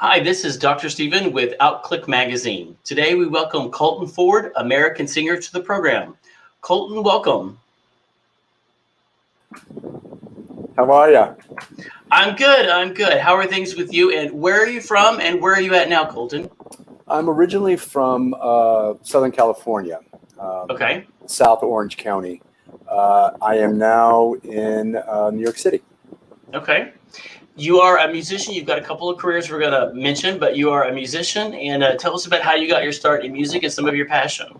Hi, this is Dr. Stephen with Outclick Magazine. Today we welcome Colton Ford, American singer, to the program. Colton, welcome. How are you? I'm good. How are things with you? And where are you from and where are you at now, Colton? I'm originally from Southern California, Okay. South Orange County. I am now in New York City. Okay. You are a musician. You've got a couple of careers we're going to mention, but you are a musician. And tell us about how you got your start in music and some of your passion.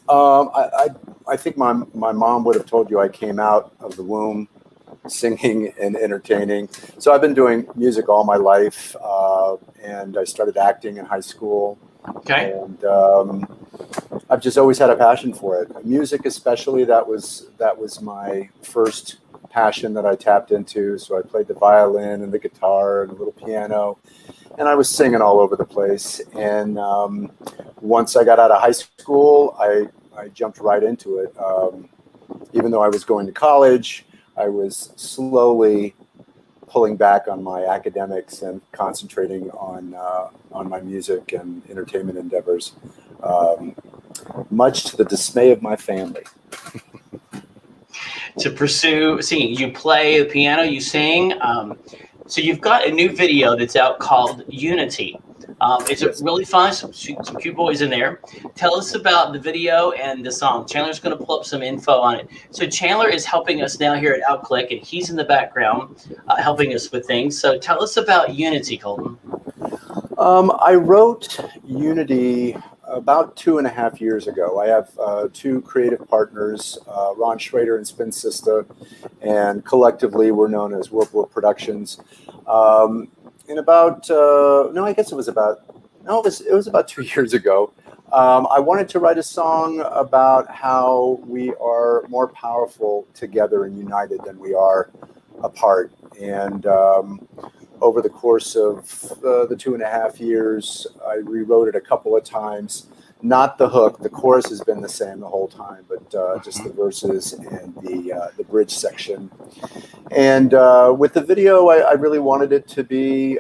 I think my mom would have told you I came out of the womb singing and entertaining. So I've been doing music all my life, and I started acting in high school. Okay. And I've just always had a passion for it. Music especially, that was my first passion that I tapped into. So I played the violin and the guitar and a little piano, and I was singing all over the place. And once I got out of high school, I jumped right into it. Even though I was going to college, I was slowly pulling back on my academics and concentrating on my music and entertainment endeavors, much to the dismay of my family. To pursue singing, you play the piano, you sing. So you've got a new video that's out called Unity. It's Yes. really fun. Some cute boys in there. Tell us about the video and the song. Chandler's going to pull up some info on it. So Chandler is helping us now here at Outclick, and he's in the background helping us with things. So tell us about Unity, Colton. I wrote Unity about 2.5 years ago. I have two creative partners, Ron Schrader and Spin Sista, and collectively we're known as Whirlpool Productions. It was about 2 years ago. I wanted to write a song about how we are more powerful together and united than we are apart. And over the course of the 2.5 years, I rewrote it a couple of times. Not the hook. The chorus has been the same the whole time, but just the verses and the bridge section. And with the video, I really wanted it to be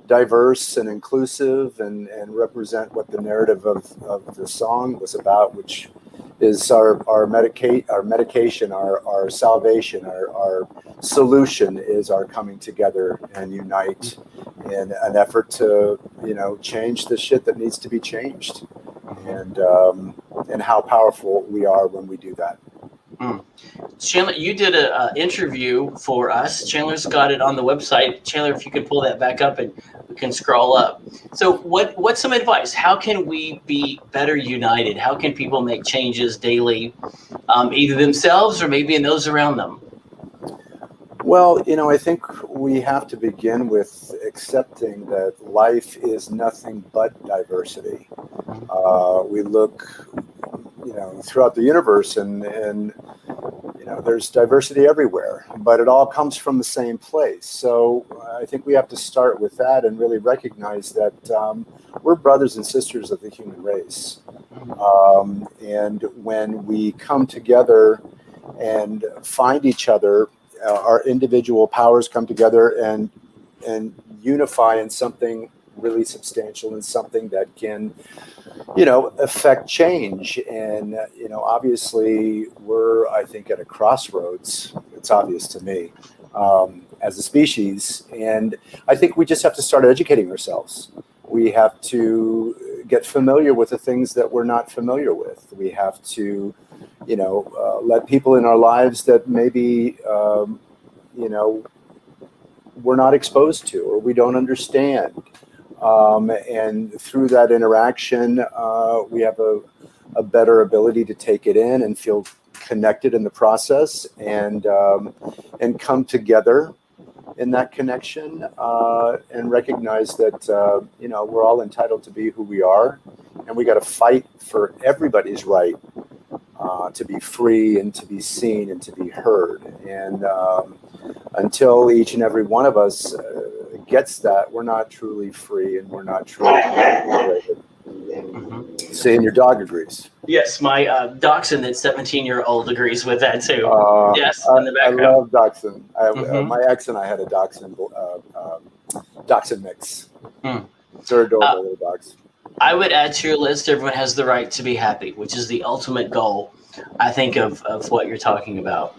diverse and inclusive and represent what the narrative of the song was about, which is our medication, our salvation, our solution is our coming together and unite in an effort to, change the shit that needs to be changed, and how powerful we are when we do that. Chandler, you did an interview for us. Chandler's got it on the website. Chandler, if you could pull that back up and we can scroll up. So what's some advice? How can we be better united? How can people make changes daily, either themselves or maybe in those around them? Well, I think we have to begin with accepting that life is nothing but diversity. We look, throughout the universe and there's diversity everywhere, but it all comes from the same place. So I think we have to start with that and really recognize that we're brothers and sisters of the human race. And when we come together and find each other, our individual powers come together and unify in something really substantial and something that can, affect change. And, obviously we're, I think, at a crossroads. It's obvious to me, as a species. And I think we just have to start educating ourselves. We have to get familiar with the things that we're not familiar with. We have to, let people in our lives that maybe, we're not exposed to or we don't understand. And through that interaction, we have a better ability to take it in and feel connected in the process and come together in that connection, and recognize that, we're all entitled to be who we are, and we got to fight for everybody's right to be free and to be seen and to be heard. And until each and every one of us gets that, we're not truly free and we're not truly liberated. Saying your dog agrees. Yes, my dachshund, that 17-year-old, agrees with that too. Yes, in the I background. love dachshund. My ex and I had a dachshund Dachshund mix. Hmm. They're adorable little dogs. I would add to your list, everyone has the right to be happy, which is the ultimate goal, I think, of what you're talking about.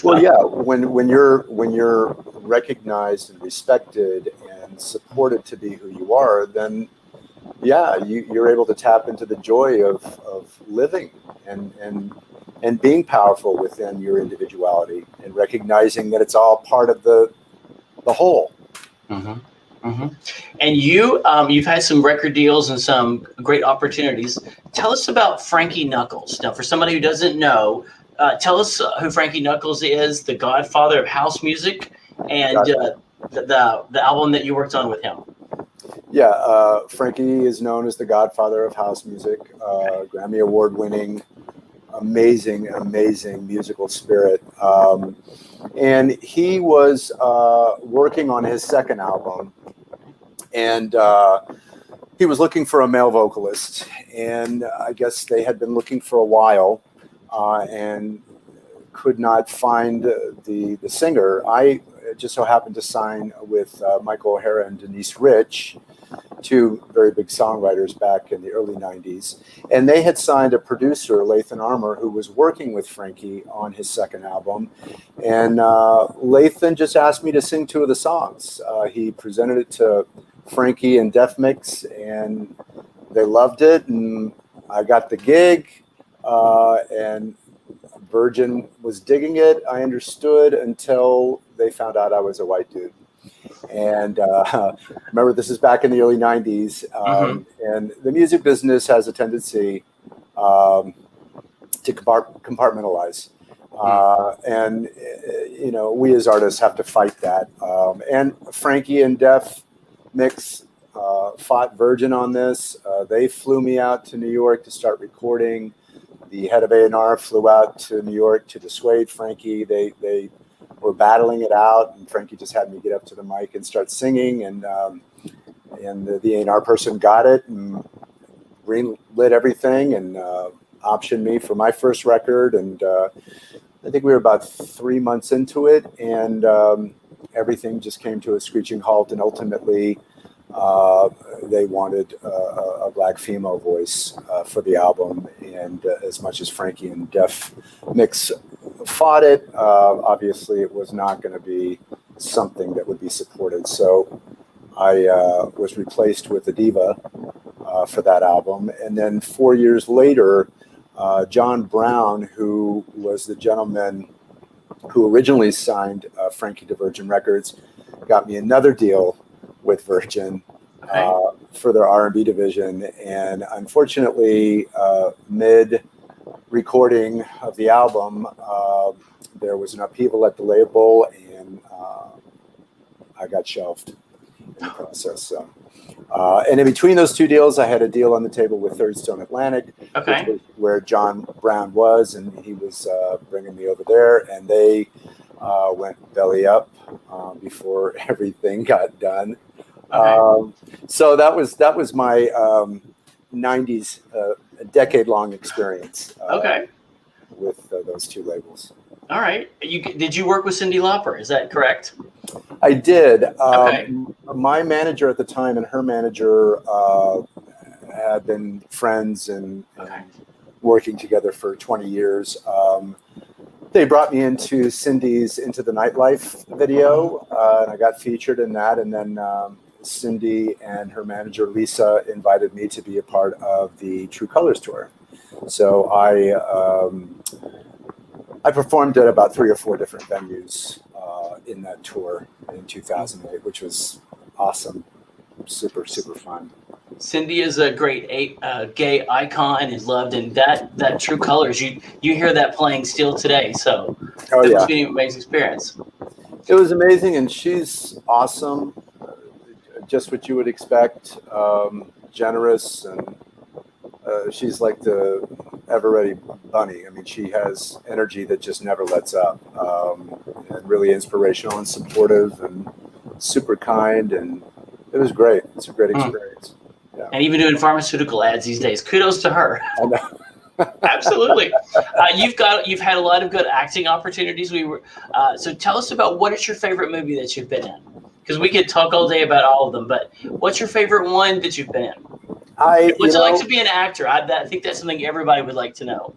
Well, yeah, when you're recognized and respected and supported to be who you are, then yeah, you're able to tap into the joy of living and being powerful within your individuality and recognizing that it's all part of the whole. Mm-hmm. Mm-hmm. And you've had some record deals and some great opportunities. Tell us about Frankie Knuckles. Now, for somebody who doesn't know, tell us who Frankie Knuckles is, the godfather of house music, and the album that you worked on with him. Yeah, Frankie is known as the godfather of house music, Grammy Award winning, amazing musical spirit. And he was working on his second album, and he was looking for a male vocalist. And I guess they had been looking for a while and could not find the singer. I just so happened to sign with Michael O'Hara and Denise Rich, two very big songwriters back in the early 90s. And they had signed a producer, Lathan Armour, who was working with Frankie on his second album. And Lathan just asked me to sing two of the songs. He presented it to Frankie and Def Mix, and they loved it. And I got the gig, and Virgin was digging it. I understood until they found out I was a white dude. And remember, this is back in the early 90s. And the music business has a tendency to compartmentalize. And, you know, we as artists have to fight that. And Frankie and Def Mix fought Virgin on this. They flew me out to New York to start recording. The head of A&R flew out to New York to dissuade Frankie. They were battling it out, and Frankie just had me get up to the mic and start singing, and the A&R person got it and greenlit everything and optioned me for my first record. And I think we were about 3 months into it, and everything just came to a screeching halt, and ultimately they wanted a black female voice for the album. And as much as Frankie and Def Mix fought it, obviously it was not going to be something that would be supported. So I was replaced with a diva for that album. And then 4 years later, John Brown, who was the gentleman who originally signed Frankie to Virgin Records, got me another deal with Virgin for their R&B division. And unfortunately, mid-recording of the album, there was an upheaval at the label, and I got shelved in the process. So, and in between those two deals, I had a deal on the table with Third Stone Atlantic, which was where John Brown was, and he was bringing me over there, and they went belly up before everything got done. So that was my 90s, decade-long experience with those two labels. All right. Did you work with Cyndi Lauper? Is that correct? I did. My manager at the time and her manager had been friends and working together for 20 years. They brought me into Cindy's Into the Nightlife video, and I got featured in that. And then Cyndi and her manager, Lisa, invited me to be a part of the True Colors tour. So I performed at about 3 or 4 different venues in that tour in 2008, which was awesome. Super fun. Cyndi is a great gay icon and is loved, and that True Colors, you hear that playing still today. So it must be an amazing experience. It was amazing, and she's awesome. Just what you would expect, generous, and she's like the ever-ready bunny. I mean, she has energy that just never lets up, and really inspirational and supportive and super kind, and it was great. It's a great experience. Yeah. And even doing pharmaceutical ads these days. Kudos to her. I know. Absolutely. You've had a lot of good acting opportunities. So tell us about what is your favorite movie that you've been in? because we could talk all day about all of them. But what's your favorite one that you've been in? You What's it know, like to be an actor? I think that's something everybody would like to know.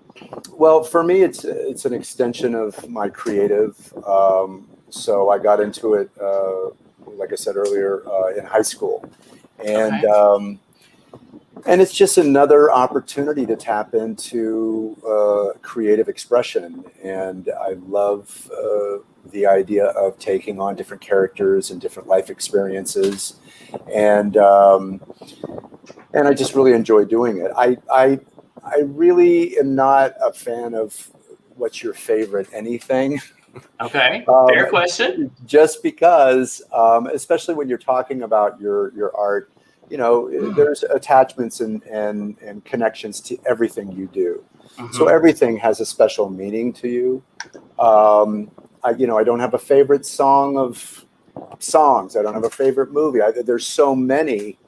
well, for me, it's an extension of my creative. So I got into it, like I said earlier, in high school, and Okay. and it's just another opportunity to tap into creative expression. And I love the idea of taking on different characters and different life experiences, and I just really enjoy doing it. I really am not a fan of what's your favorite anything. Okay. Um, Fair question. just because, especially when you're talking about your art, there's attachments and connections to everything you do. So Mm-hmm. everything has a special meaning to you. I don't have a favorite song of songs. I don't have a favorite movie. There's so many,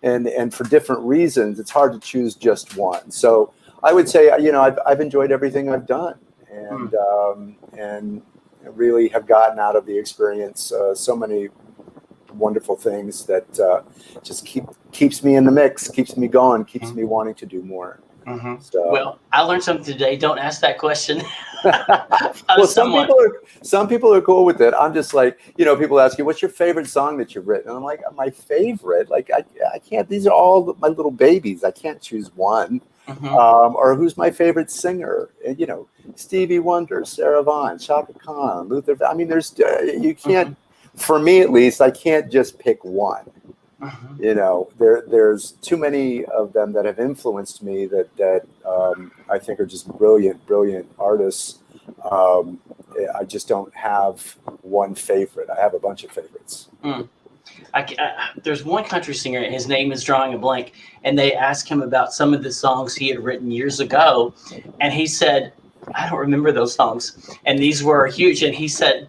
and for different reasons, it's hard to choose just one. So I would say, I've enjoyed everything I've done, and really have gotten out of the experience so many wonderful things that just keeps me in the mix, keeps me going, keeps me wanting to do more. Mm-hmm. So, Well, I learned something today. Don't ask that question well, of someone. some people are cool with it. I'm just like, people ask you, what's your favorite song that you've written? And I'm like, my favorite, like I can't. These are all my little babies. I can't choose one. Mm-hmm. Or who's my favorite singer? And, Stevie Wonder, Sarah Vaughan, Chaka Khan, Luther. I mean, there's you can't. For me, at least, I can't just pick one. Mm-hmm. There's too many of them that have influenced me that I think are just brilliant artists. I just don't have one favorite. I have a bunch of favorites. Mm. There's one country singer, his name is drawing a blank, and they asked him about some of the songs he had written years ago, and he said, I don't remember those songs, and these were huge, and he said,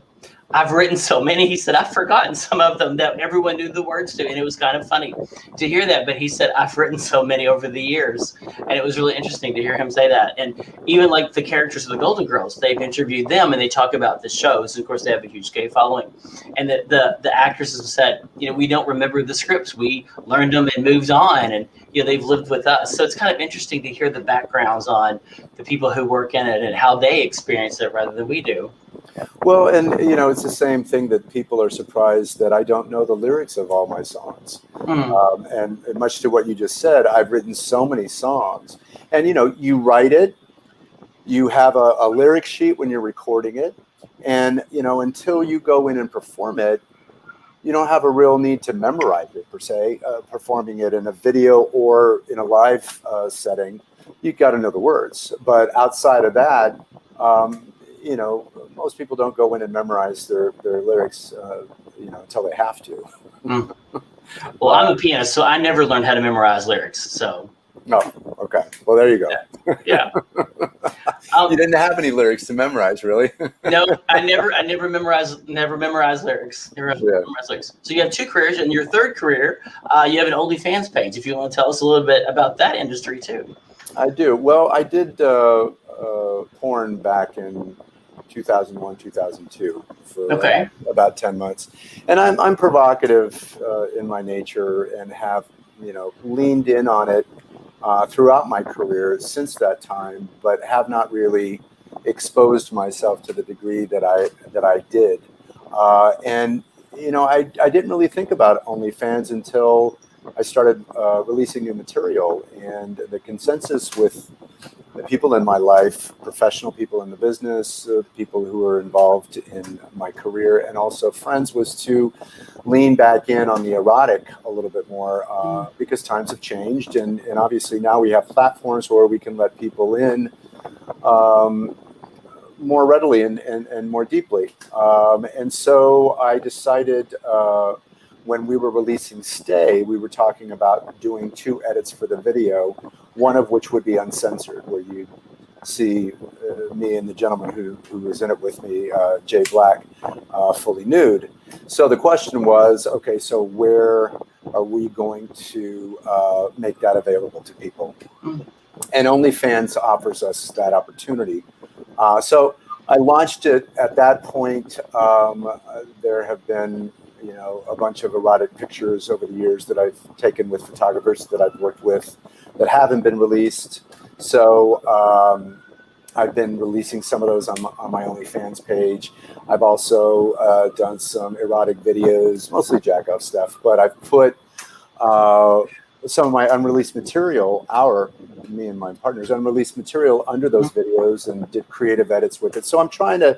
I've written so many. He said, I've forgotten some of them that everyone knew the words to. And it was kind of funny to hear that. But he said, I've written so many over the years. And it was really interesting to hear him say that. And even like the characters of the Golden Girls, they've interviewed them and they talk about the shows. And of course, they have a huge gay following. And the actresses have said, we don't remember the scripts. We learned them and moved on. And, they've lived with us. So it's kind of interesting to hear the backgrounds on the people who work in it and how they experience it rather than we do. Well, and it's the same thing that people are surprised that I don't know the lyrics of all my songs. And much to what you just said, I've written so many songs. And you write it, you have a lyric sheet when you're recording it, and until you go in and perform it, you don't have a real need to memorize it per se. Performing it in a video or in a live setting, you've got to know the words. But outside of that, most people don't go in and memorize their lyrics, until they have to. Well, I'm a pianist, so I never learned how to memorize lyrics. So. Oh, okay. Well, there you go. Yeah. You didn't have any lyrics to memorize, really? No, I never memorized lyrics. Memorized lyrics. So you have two careers. In your third career, you have an OnlyFans page. If you want to tell us a little bit about that industry too. I do. Well, I did porn back in 2001, 2002 for about 10 months. And I'm provocative in my nature and have, leaned in on it throughout my career since that time, but have not really exposed myself to the degree that I did. And I didn't really think about OnlyFans until I started releasing new material, and the consensus with the people in my life, professional people in the business, people who are involved in my career, and also friends, was to lean back in on the erotic a little bit more because times have changed. And obviously now we have platforms where we can let people in more readily and more deeply. And so I decided when we were releasing Stay, we were talking about doing 2 edits for the video, one of which would be uncensored, where you see me and the gentleman who was in it with me, Jay Black, fully nude. So the question was, okay, so where are we going to make that available to people? And OnlyFans offers us that opportunity. So I launched it at that point. There have been a bunch of erotic pictures over the years that I've taken with photographers that I've worked with that haven't been released. So I've been releasing some of those on my OnlyFans page. I've also done some erotic videos, mostly jack-off stuff, but I've put some of my unreleased material, me and my partner's unreleased material under those videos and did creative edits with it. So I'm trying to,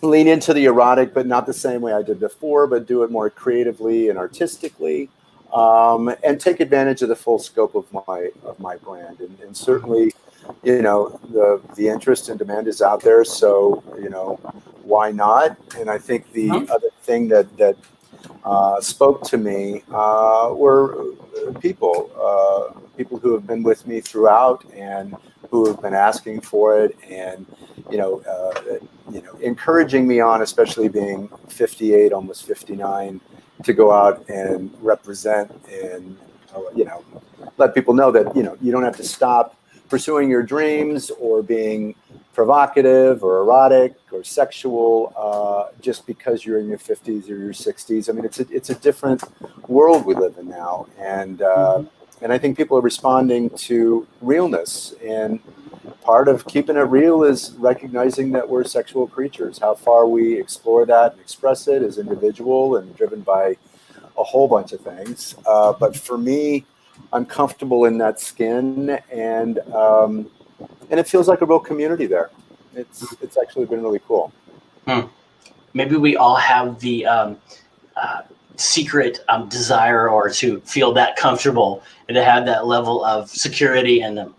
lean into the erotic, but not the same way I did before, but do it more creatively and artistically, and take advantage of the full scope of my brand. And certainly, the interest and demand is out there. So, why not? And I think the other thing that spoke to me were people who have been with me throughout and who have been asking for it, and encouraging me on, especially being 58, almost 59, to go out and represent and let people know that you don't have to stop pursuing your dreams or being provocative or erotic or sexual just because you're in your 50s or your 60s. I mean, it's a different world we live in now, and I think people are responding to realness. And part of keeping it real is recognizing that we're sexual creatures. How far we explore that and express it is individual and driven by a whole bunch of things. But for me, I'm comfortable in that skin, and it feels like a real community there. It's actually been really cool. Maybe we all have the secret desire, or to feel that comfortable and to have that level of security and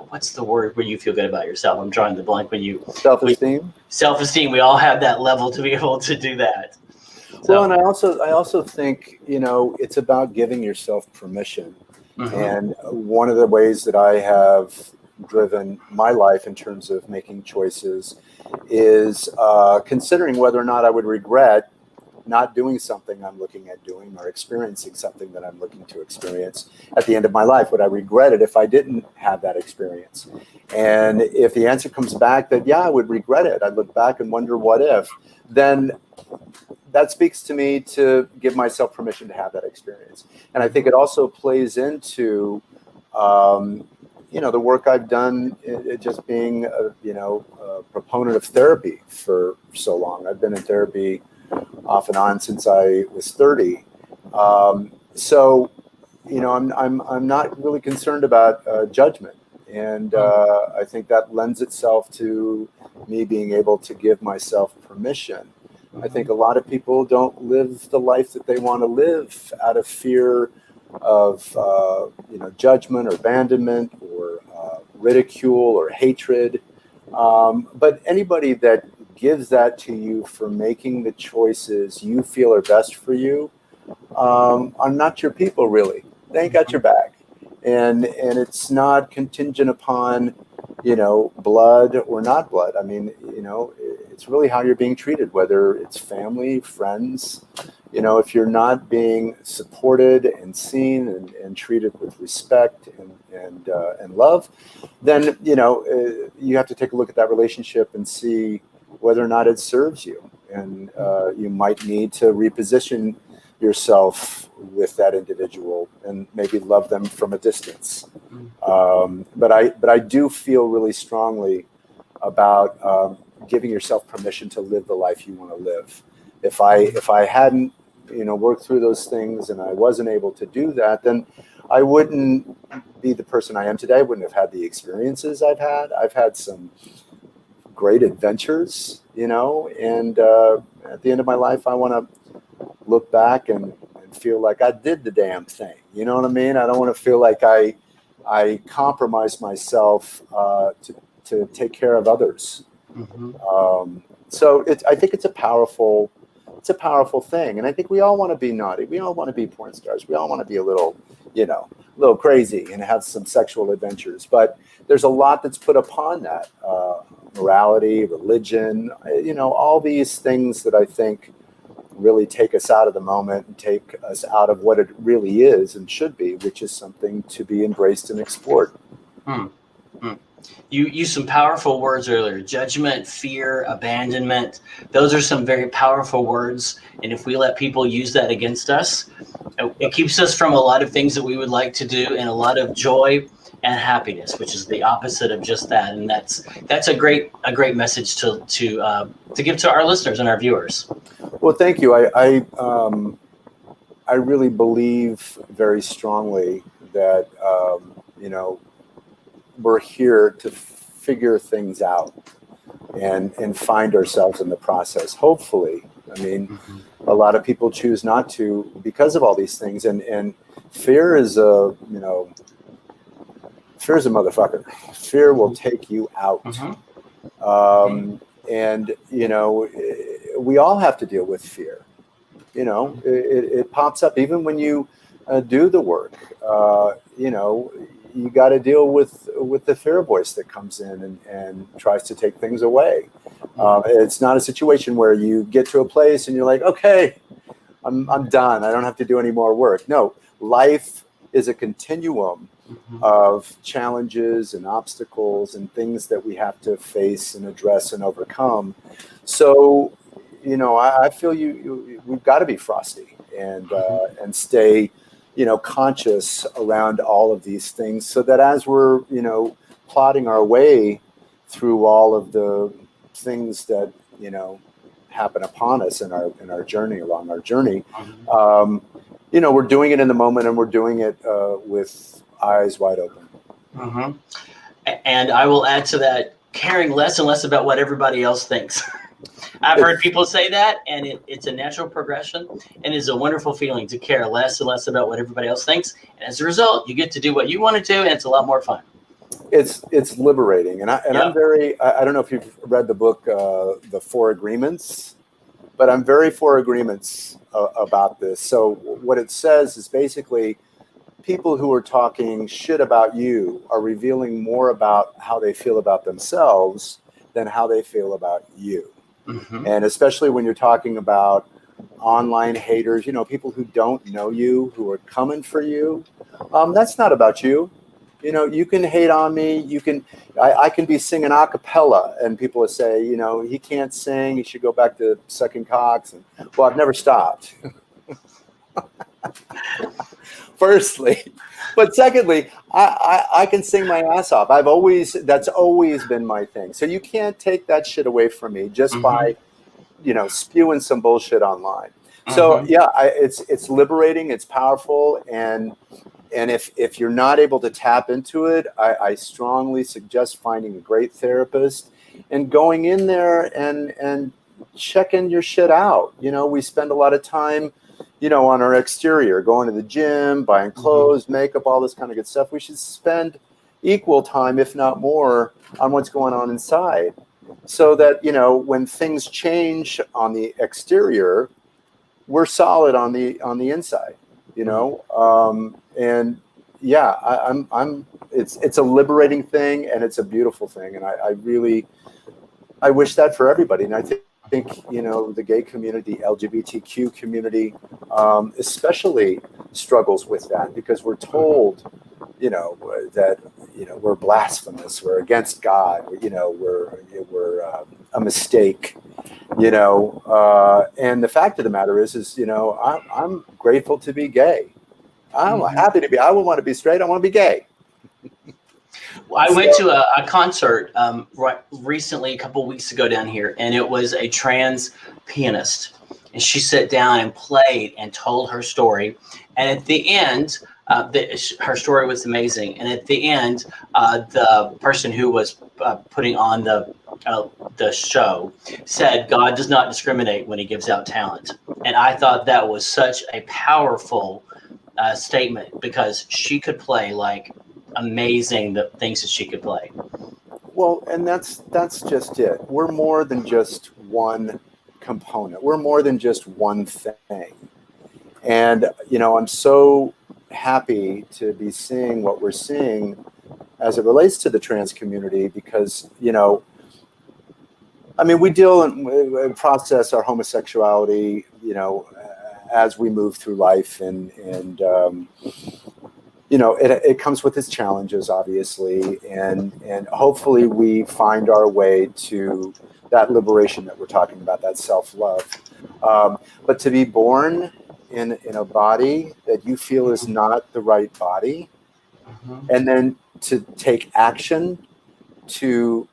what's the word when you feel good about yourself? I'm drawing the blank. When you self-esteem. Self-esteem. We all have that level to be able to do that. Well, and I also think it's about giving yourself permission. And one of the ways that I have driven my life in terms of making choices is considering whether or not I would regret not doing something I'm looking at doing, or experiencing something that I'm looking to experience at the end of my life. Would I regret it if I didn't have that experience? And if the answer comes back that, yeah, I would regret it, I'd look back and wonder what if, then that speaks to me to give myself permission to have that experience. And I think it also plays into the work I've done, just being a proponent of therapy for so long. I've been in therapy off and on since I was 30. So I'm not really concerned about judgment. And I think that lends itself to me being able to give myself permission. I think a lot of people don't live the life that they want to live out of fear of judgment or abandonment or ridicule or hatred. But anybody that gives that to you for making the choices you feel are best for you are not your people, really. They ain't got your back. And it's not contingent upon blood or not blood. I mean, it's really how you're being treated, whether it's family, friends. If you're not being supported and seen and treated with respect and love, then you have to take a look at that relationship and see whether or not it serves you. And you might need to reposition yourself with that individual and maybe love them from a distance. But I do feel really strongly about giving yourself permission to live the life you want to live. If I hadn't worked through those things and I wasn't able to do that, then I wouldn't be the person I am today. I wouldn't have had the experiences I've had. I've had some great adventures, and at the end of my life, I want to look back and feel like I did the damn thing. You know what I mean? I don't want to feel like I compromised myself to take care of others. So I think it's a powerful thing, and I think we all want to be naughty. We all want to be porn stars. We all want to be a little crazy and have some sexual adventures. But there's a lot that's put upon that, morality, religion, all these things that I think really take us out of the moment and take us out of what it really is and should be, which is something to be embraced and explored. You used some powerful words earlier: judgment, fear, abandonment. Those are some very powerful words. And if we let people use that against us, it keeps us from a lot of things that we would like to do, and a lot of joy and happiness, which is the opposite of just that. And that's a great message to give to our listeners and our viewers. Well, thank you. I really believe very strongly that we're here to figure things out and find ourselves in the process. Hopefully, I mean, a lot of people choose not to because of all these things, and fear is a motherfucker. Fear will take you out. And we all have to deal with fear. It pops up even when you do the work. You got to deal with the fear voice that comes in and tries to take things away. It's not a situation where you get to a place and you're like, okay, I'm done. I don't have to do any more work. No, life is a continuum of challenges and obstacles and things that we have to face and address and overcome. So, I feel we've got to be frosty and stay, conscious around all of these things, so that as we're, plotting our way through all of the things that, happen upon us in our journey, along our journey, we're doing it in the moment, and we're doing it with eyes wide open. And I will add to that, caring less and less about what everybody else thinks. I've heard people say that, and it's a natural progression, and it's a wonderful feeling to care less and less about what everybody else thinks. And as a result, you get to do what you want to do, and it's a lot more fun. It's liberating, and I'm very. I don't know if you've read the book, The Four Agreements, but I'm very for agreements about this. So what it says is basically, people who are talking shit about you are revealing more about how they feel about themselves than how they feel about you. And especially when you're talking about online haters, people who don't know you, who are coming for you, that's not about you. You can hate on me. I can be singing a cappella, and people will say, he can't sing. He should go back to sucking cocks. And, well, I've never stopped. Firstly, but secondly, I can sing my ass off. That's always been my thing. So you can't take that shit away from me just by, spewing some bullshit online. So it's liberating. It's powerful. And if you're not able to tap into it, I strongly suggest finding a great therapist and going in there and checking your shit out. We spend a lot of time, on our exterior, going to the gym, buying clothes, makeup, all this kind of good stuff. We should spend equal time, if not more, on what's going on inside, so that, when things change on the exterior, we're solid on the inside, and yeah, it's a liberating thing, and it's a beautiful thing. And I wish that for everybody. And I think, the gay community, LGBTQ community, especially struggles with that, because we're told, that, we're blasphemous, we're against God, we're a mistake, and the fact of the matter is, I'm grateful to be gay. I'm happy to be. I wouldn't want to be straight. I want to be gay. I went to a concert recently, a couple of weeks ago down here, and it was a trans pianist. And she sat down and played and told her story. And at the end, her story was amazing. And at the end, the person who was putting on the show said, God does not discriminate when he gives out talent. And I thought that was such a powerful statement, because she could play like amazing the things that she could play. Well, and that's just it. We're more than just one component. We're more than just one thing. And I'm so happy to be seeing what we're seeing as it relates to the trans community, because we deal and process our homosexuality, as we move through life, and it comes with its challenges, obviously, and hopefully we find our way to that liberation that we're talking about, that self-love. But to be born in a body that you feel is not the right body, and then to take action to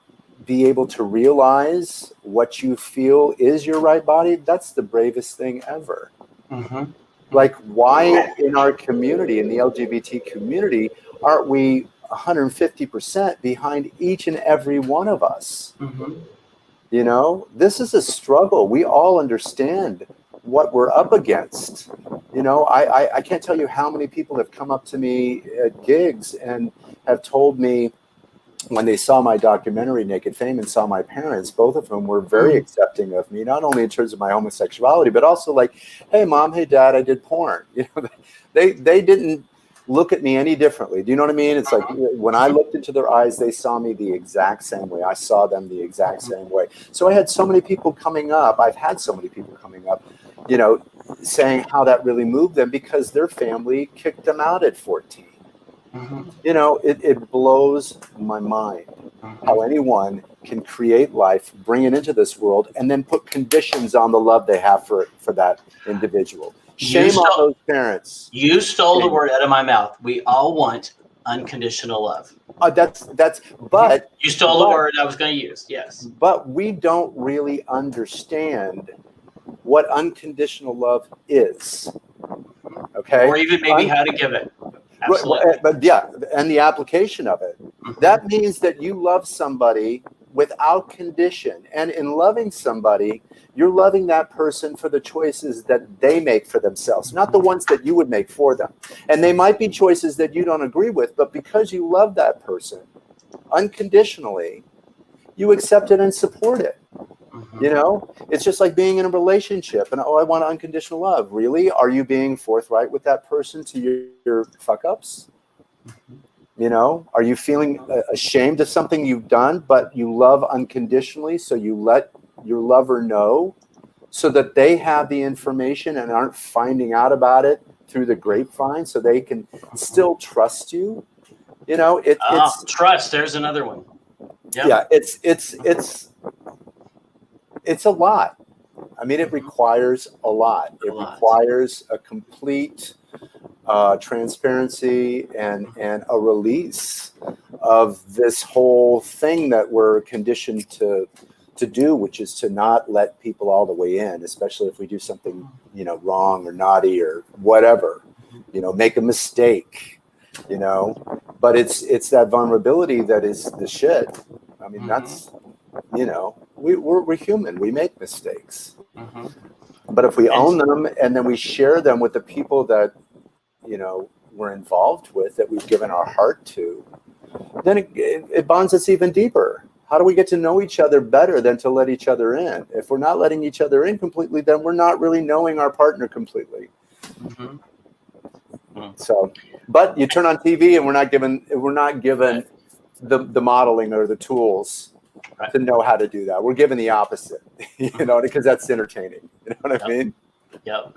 be able to realize what you feel is your right body, that's the bravest thing ever. Like, why in our community, in the LGBT community, aren't we 150% behind each and every one of us? This is a struggle. We all understand what we're up against. I can't tell you how many people have come up to me at gigs and have told me, when they saw my documentary Naked Fame and saw my parents, both of whom were very accepting of me, not only in terms of my homosexuality, but also like, hey mom, hey dad, I did porn. They didn't look at me any differently. Do you know what I mean? It's like when I looked into their eyes, they saw me the exact same way. I saw them the exact same way. So I had so many people coming up. I've had so many people coming up, saying how that really moved them because their family kicked them out at 14. It blows my mind how anyone can create life, bring it into this world, and then put conditions on the love they have for that individual. Shame on those parents. You stole the word out of my mouth. We all want unconditional love. But you stole the word I was going to use. Yes. But we don't really understand what unconditional love is. Okay. Or even maybe how to give it. Absolutely. But yeah, and the application of it. That means that you love somebody without condition. And in loving somebody, you're loving that person for the choices that they make for themselves, not the ones that you would make for them. And they might be choices that you don't agree with, but because you love that person unconditionally, you accept it and support it. It's just like being in a relationship and, I want unconditional love. Really? Are you being forthright with that person to your fuck ups? Are you feeling ashamed of something you've done, but you love unconditionally? So you let your lover know so that they have the information and aren't finding out about it through the grapevine so they can still trust you. It's trust. There's another one. Yep. Yeah. It's a lot. I mean, it requires a lot. It requires a complete transparency and a release of this whole thing that we're conditioned to do, which is to not let people all the way in, especially if we do something, wrong or naughty or whatever, make a mistake, but it's that vulnerability that is the shit. I mean, that's, we're human. We make mistakes. But if we own them and then we share them with the people that, we're involved with, that we've given our heart to, then it bonds us even deeper. How do we get to know each other better than to let each other in? If we're not letting each other in completely, then we're not really knowing our partner completely. So, but you turn on TV and we're not given the modeling or the tools to know how to do that. We're given the opposite, because that's entertaining. You know what I mean? Yep.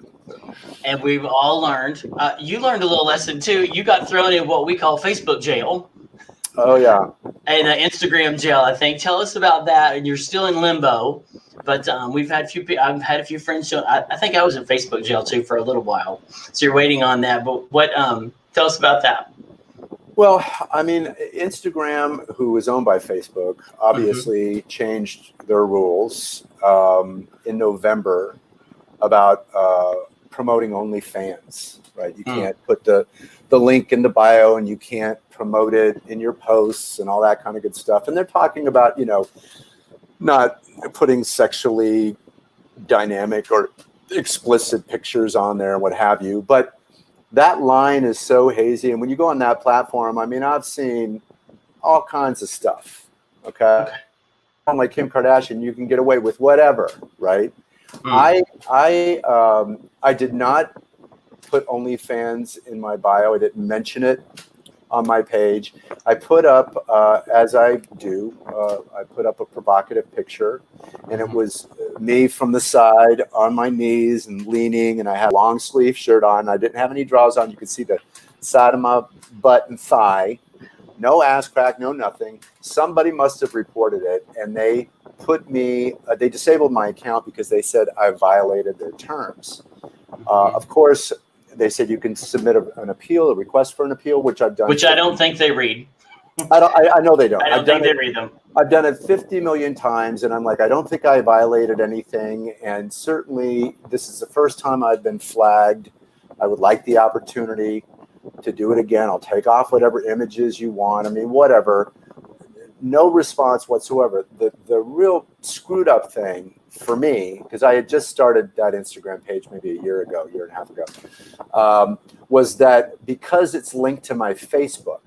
And we've all learned. You learned a little lesson too. You got thrown in what we call Facebook jail. Oh yeah. And Instagram jail, I think. Tell us about that. And you're still in limbo, but I've had a few friends show. I think I was in Facebook jail too for a little while. So you're waiting on that. But what? Tell us about that. Well, I mean, Instagram, who was owned by Facebook, obviously changed their rules in November about promoting OnlyFans, right? You can't put the link in the bio and you can't promote it in your posts and all that kind of good stuff. And they're talking about, not putting sexually dynamic or explicit pictures on there and what have you. But that line is so hazy. And when you go on that platform, I mean, I've seen all kinds of stuff, okay? Like Kim Kardashian, you can get away with whatever, right? I did not put OnlyFans in my bio. I didn't mention it on my page. I put up, as I do, I put up a provocative picture, and it was me from the side on my knees and leaning, and I had a long sleeve shirt on. I didn't have any drawers on. You could see side of my butt and thigh. No ass crack, no nothing. Somebody must have reported it, and they put me. They disabled my account because they said I violated their terms. Of course, they said you can submit an appeal, a request for an appeal, which I've done. Which I don't think they read. I know they don't. I don't think they read them. I've done it 50 million times, and I'm like, I don't think I violated anything. And certainly, this is the first time I've been flagged. I would like the opportunity to do it again. I'll take off whatever images you want. I mean, whatever. No response whatsoever. The real screwed up thing for me, because I had just started that Instagram page maybe a year and a half ago, was that because it's linked to my Facebook,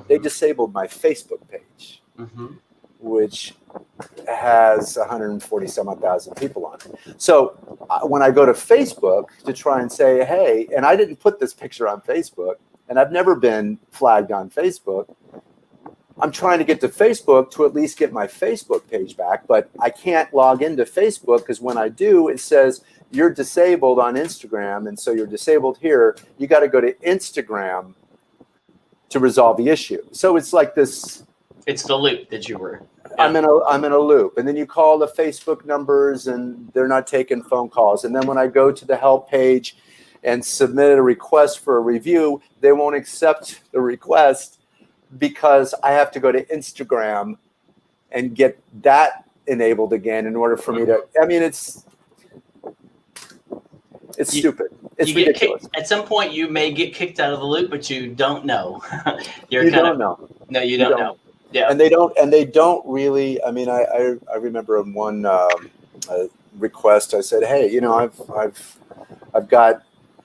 they disabled my Facebook page, which has 140 some odd thousand people on it. So when I go to Facebook to try and say, hey, and I didn't put this picture on Facebook, and I've never been flagged on Facebook. I'm trying to get to Facebook to at least get my Facebook page back, but I can't log into Facebook because when I do, it says you're disabled on Instagram, and so you're disabled here. You got to go to Instagram to resolve the issue. So it's like this. It's the loop that you were. Yeah. I'm in a loop, and then you call the Facebook numbers, and they're not taking phone calls. And then when I go to the help page and submit a request for a review, they won't accept the request because I have to go to Instagram and get that enabled again in order for me to. I mean, it's stupid. It's ridiculous. At some point, you may get kicked out of the loop, but you don't know. You don't know. No, you don't know. Yeah, and they don't really. I mean, I remember in one request, I said, hey, you know, I've got,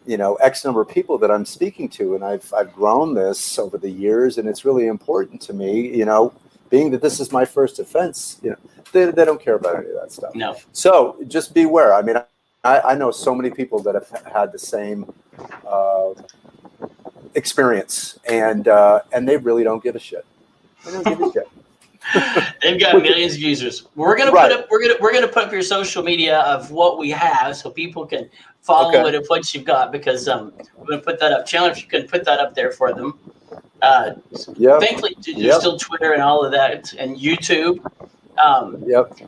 you know, X number of people that I'm speaking to, and I've grown this over the years, and it's really important to me, you know, being that this is my first offense. You know, they don't care about any of that stuff. No. So just beware. I mean, I know so many people that have had the same experience, and they really don't give a shit. They don't give a shit. They've got millions of users. We're gonna put up. We're gonna put up your social media of what we have, so people can follow it of what you've got. Because we're gonna put that up. Chandler, if you can put that up there for them. Thankfully, there's still Twitter and all of that, and YouTube.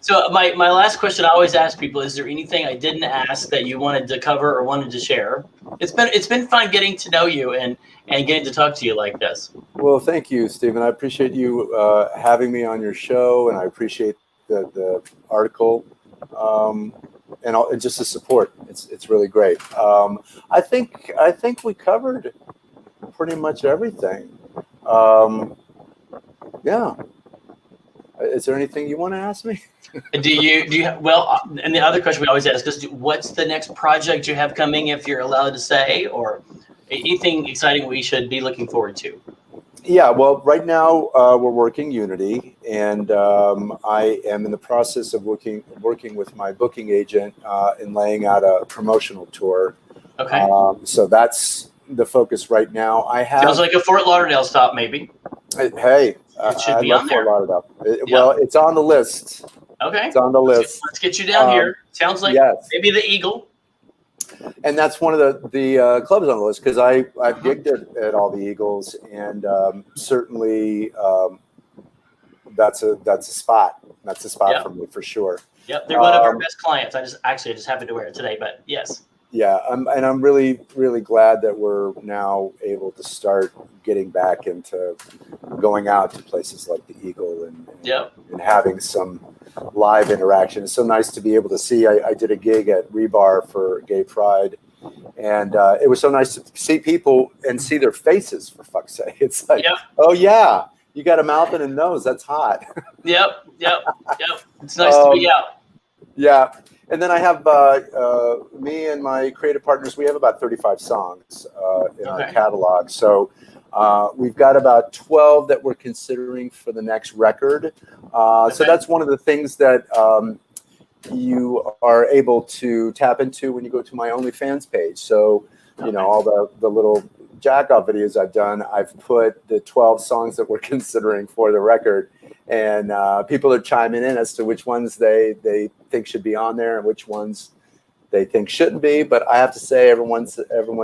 So my last question I always ask people: is there anything I didn't ask that you wanted to cover or wanted to share? It's been fun getting to know you and getting to talk to you like this. Well, thank you, Stephen. I appreciate you having me on your show, and I appreciate the article and just the support. It's really great. I think we covered pretty much everything. Yeah. Is there anything you want to ask me? Do you well? And the other question we always ask is, what's the next project you have coming, if you're allowed to say, or anything exciting we should be looking forward to? Yeah, well, right now we're working Unity, and I am in the process of working with my booking agent in laying out a promotional tour. Okay. So that's the focus right now. Sounds like a Fort Lauderdale stop, maybe. Hey, it should be on there. Fort Lauderdale. Well, it's on the list. Okay. It's on the list. Let's get you down here. Sounds like maybe the Eagle. And that's one of the clubs on the list, because I've gigged at all the Eagles, and certainly that's a spot. That's a spot for me for sure. Yep, they're one of our best clients. I just happened to wear it today, but yes. Yeah, I'm really, really glad that we're now able to start getting back into going out to places like the Eagle and having some live interaction. It's so nice to be able to see. I did a gig at Rebar for Gay Pride, and it was so nice to see people and see their faces, for fuck's sake. It's like, oh yeah, you got a mouth and a nose. That's hot. Yep. It's nice to be out. Yeah. And then I have me and my creative partners. We have about 35 songs in our catalog. So we've got about 12 that we're considering for the next record. So that's one of the things that you are able to tap into when you go to my OnlyFans page. So, you know, all the little jack-off videos I've done, I've put the 12 songs that we're considering for the record. And people are chiming in as to which ones they think should be on there and which ones they think shouldn't be. But I have to say, everyone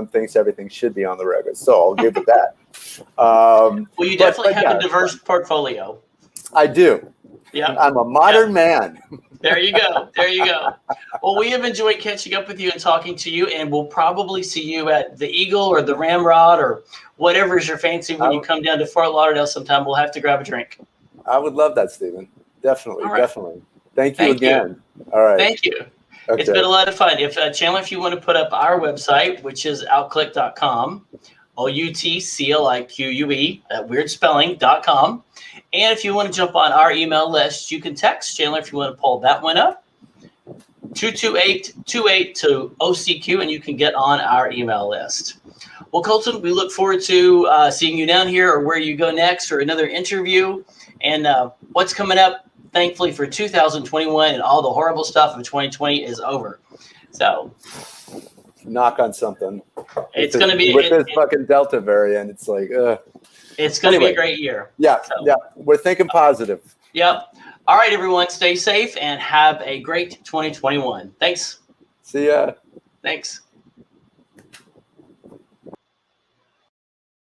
thinks everything should be on the record. So I'll give it that. Well, you definitely have yeah, a diverse portfolio. I do. Yeah. I'm a modern man. There you go. There you go. Well, we have enjoyed catching up with you and talking to you, and we'll probably see you at the Eagle or the Ramrod or whatever is your fancy when you come down to Fort Lauderdale sometime. We'll have to grab a drink. I would love that, Stephen. Definitely, All right. definitely. Thank you again. All right. Thank you. Okay. It's been a lot of fun. If Chandler, if you want to put up our website, which is outclique.com, OUTCLIQUE, weirdspelling.com. And if you want to jump on our email list, you can text Chandler if you want to pull that one up, 228-28-OCQ, and you can get on our email list. Well, Colton, we look forward to seeing you down here or where you go next or another interview. And what's coming up, thankfully, for 2021 and all the horrible stuff of 2020 is over. So knock on something. It's going to be with this fucking Delta variant. It's like, it's going to be a great year. Yeah, yeah. We're thinking positive. Yep. All right, everyone. Stay safe and have a great 2021. Thanks. See ya. Thanks.